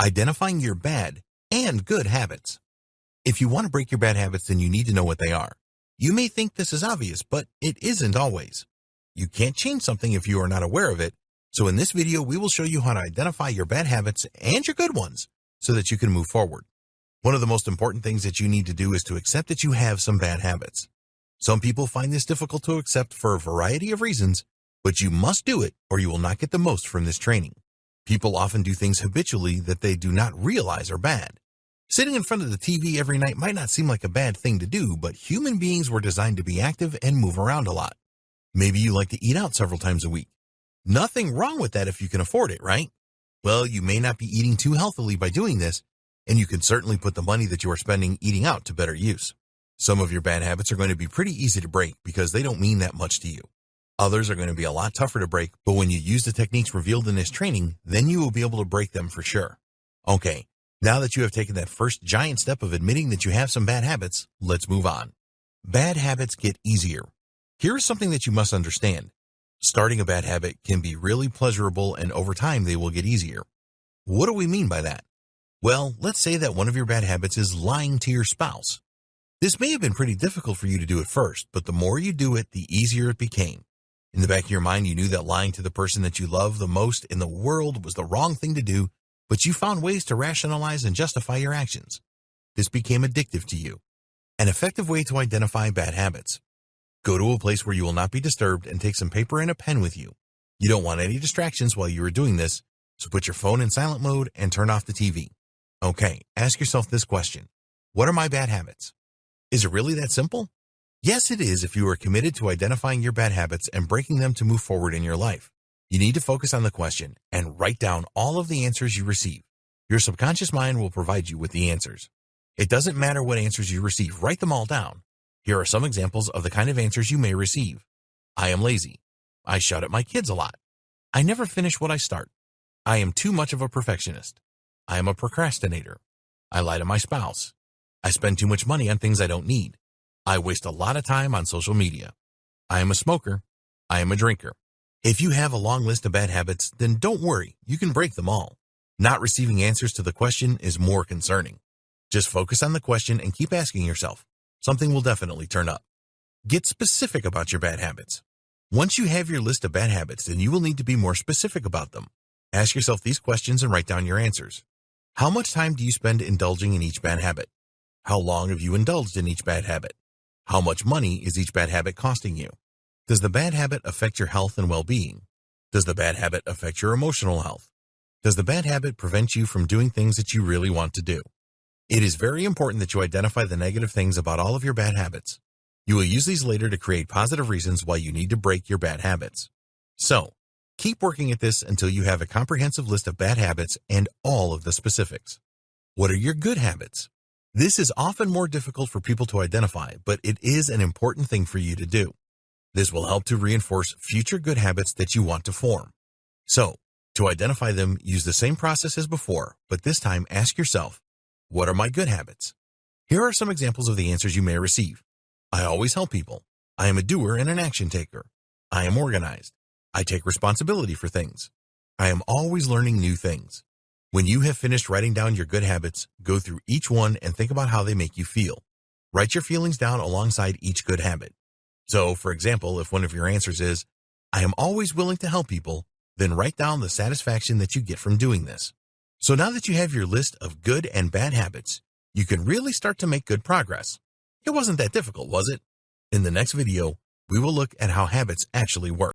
Identifying your bad and good habits. If you want to break your bad habits, then you need to know what they are. You may think this is obvious, but it isn't always. You can't change something if you are not aware of it. So in this video, we will show you how to identify your bad habits and your good ones so that you can move forward. One of the most important things that you need to do is to accept that you have some bad habits. Some people find this difficult to accept for a variety of reasons, but you must do it or you will not get the most from this training. People often do things habitually that they do not realize are bad. Sitting in front of the TV every night might not seem like a bad thing to do, but human beings were designed to be active and move around a lot. Maybe you like to eat out several times a week. Nothing wrong with that if you can afford it, right? Well, you may not be eating too healthily by doing this, and you can certainly put the money that you are spending eating out to better use. Some of your bad habits are going to be pretty easy to break because they don't mean that much to you. Others are going to be a lot tougher to break, but when you use the techniques revealed in this training, then you will be able to break them for sure. Okay, now that you have taken that first giant step of admitting that you have some bad habits, let's move on. Bad habits get easier. Here is something that you must understand. Starting a bad habit can be really pleasurable, and over time they will get easier. What do we mean by that? Well, let's say that one of your bad habits is lying to your spouse. This may have been pretty difficult for you to do at first, but the more you do it, the easier it became. In the back of your mind, you knew that lying to the person that you love the most in the world was the wrong thing to do, but you found ways to rationalize and justify your actions. This became addictive to you. An effective way to identify bad habits. Go to a place where you will not be disturbed and take some paper and a pen with you. You don't want any distractions while you are doing this, so put your phone in silent mode and turn off the TV. Okay, ask yourself this question. What are my bad habits? Is it really that simple? Yes, it is if you are committed to identifying your bad habits and breaking them to move forward in your life. You need to focus on the question and write down all of the answers you receive. Your subconscious mind will provide you with the answers. It doesn't matter what answers you receive, write them all down. Here are some examples of the kind of answers you may receive. I am lazy. I shout at my kids a lot. I never finish what I start. I am too much of a perfectionist. I am a procrastinator. I lie to my spouse. I spend too much money on things I don't need. I waste a lot of time on social media. I am a smoker. I am a drinker. If you have a long list of bad habits, then don't worry, you can break them all. Not receiving answers to the question is more concerning. Just focus on the question and keep asking yourself. Something will definitely turn up. Get specific about your bad habits. Once you have your list of bad habits, then you will need to be more specific about them. Ask yourself these questions and write down your answers. How much time do you spend indulging in each bad habit? How long have you indulged in each bad habit? How much money is each bad habit costing you? Does the bad habit affect your health and well-being? Does the bad habit affect your emotional health? Does the bad habit prevent you from doing things that you really want to do? It is very important that you identify the negative things about all of your bad habits. You will use these later to create positive reasons why you need to break your bad habits. So, keep working at this until you have a comprehensive list of bad habits and all of the specifics. What are your good habits? This is often more difficult for people to identify, but it is an important thing for you to do. This will help to reinforce future good habits that you want to form. So, to identify them, use the same process as before, but this time ask yourself, what are my good habits? Here are some examples of the answers you may receive. I always help people. I am a doer and an action taker. I am organized. I take responsibility for things. I am always learning new things. When you have finished writing down your good habits, go through each one and think about how they make you feel. Write your feelings down alongside each good habit. So, for example, if one of your answers is, I am always willing to help people, then write down the satisfaction that you get from doing this. So now that you have your list of good and bad habits, you can really start to make good progress. It wasn't that difficult, was it? In the next video, we will look at how habits actually work.